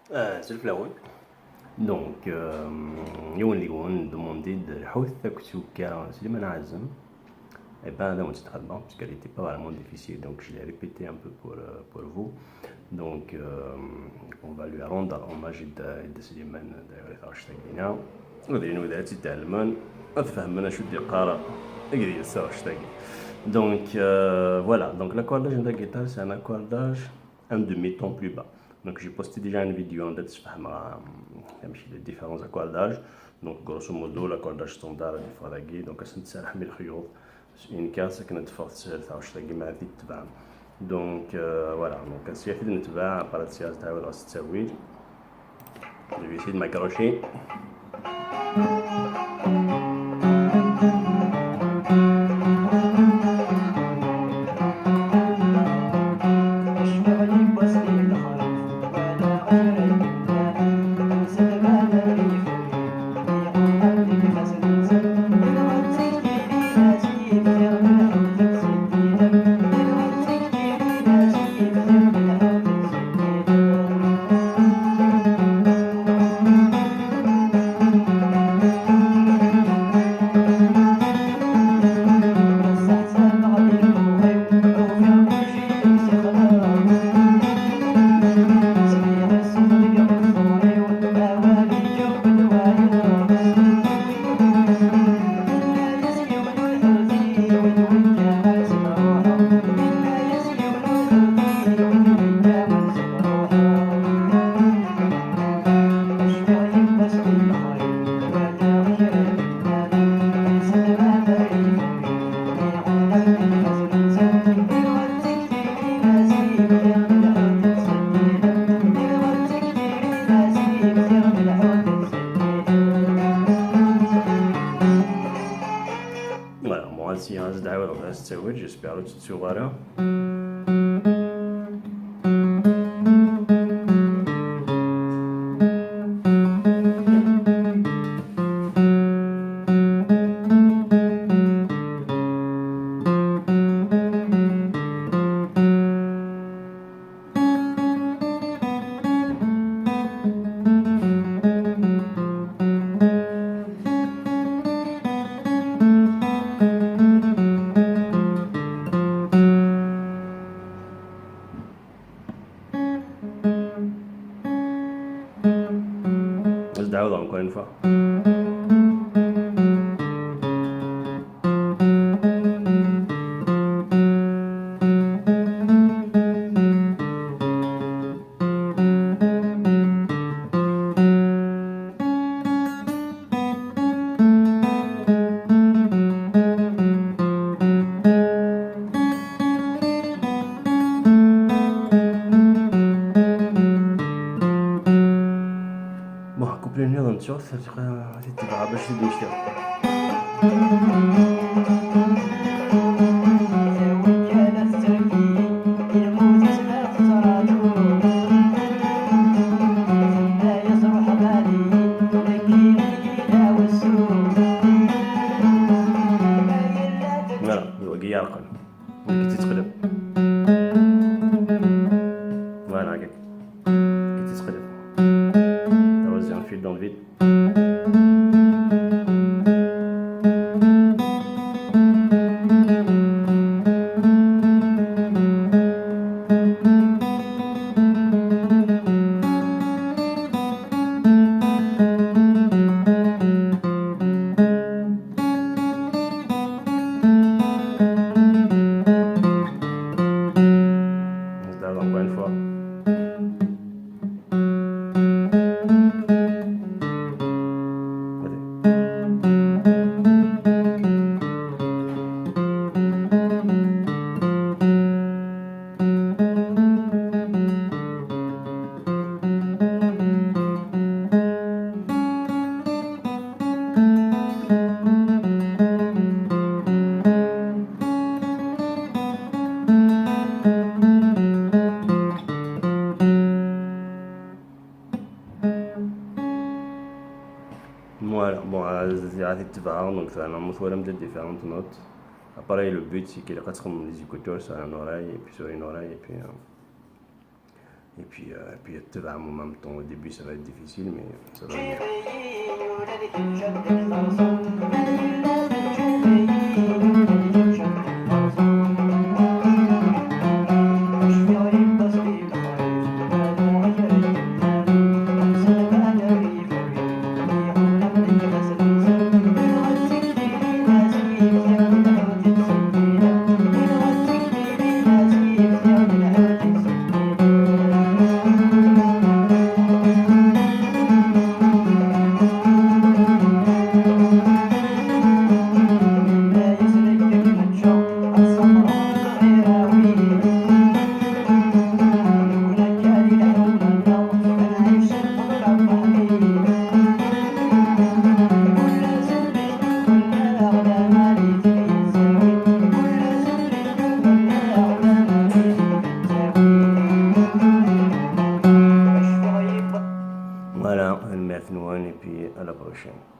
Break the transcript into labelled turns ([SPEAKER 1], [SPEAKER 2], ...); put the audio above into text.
[SPEAKER 1] C'est le flaron. Donc, يوم اللي يقولون demandé de الحوت كسوكا سليمان عازم. Et ben là on s'est très bien parce qu'elle n'était pas vraiment difficile, donc je l'ai répété un peu pour vous. Donc on va lui rendre hommage de سليمان اشتاقينا ودينا ودات تعلمون فهمنا شو دي قارة اقدر يساو اشتاقي. Donc voilà, donc l'accordage de la guitare c'est un accordage un demi-ton plus bas. Donc j'ai posté déjà une vidéo en les différents accordages. Donc grosso modo l'accordage standard du faragui, donc c'est un الخيوط une case كانت فوق 23 مع هذه تبع. Donc voilà, donc السياسة اللي نتبع على السياسة تعاود راس تسوي. Je vais essayer de m'accrocher. Voilà, moi si un دعوة راه تسوي j'espère que tu صغيرة. بس دعوة encore une fois. Bon, couper le mur dans le sur, ça serait c'était grave, je suis déchiré. Voilà, الوقية يرقم كي تتقلب. Voilà, كي تتقلب. Vas-y, on file dans le vide. On se donne encore une fois. Voilà, bon, c'est différent, donc ça a un de différentes notes. Pareil, le but c'est qu'il reste comme les écouteurs sur une oreille et puis sur une oreille et puis et puis être vraiment en même temps. Au début, ça va être difficile, mais ça va venir. Voilà, merci et puis à la prochaine.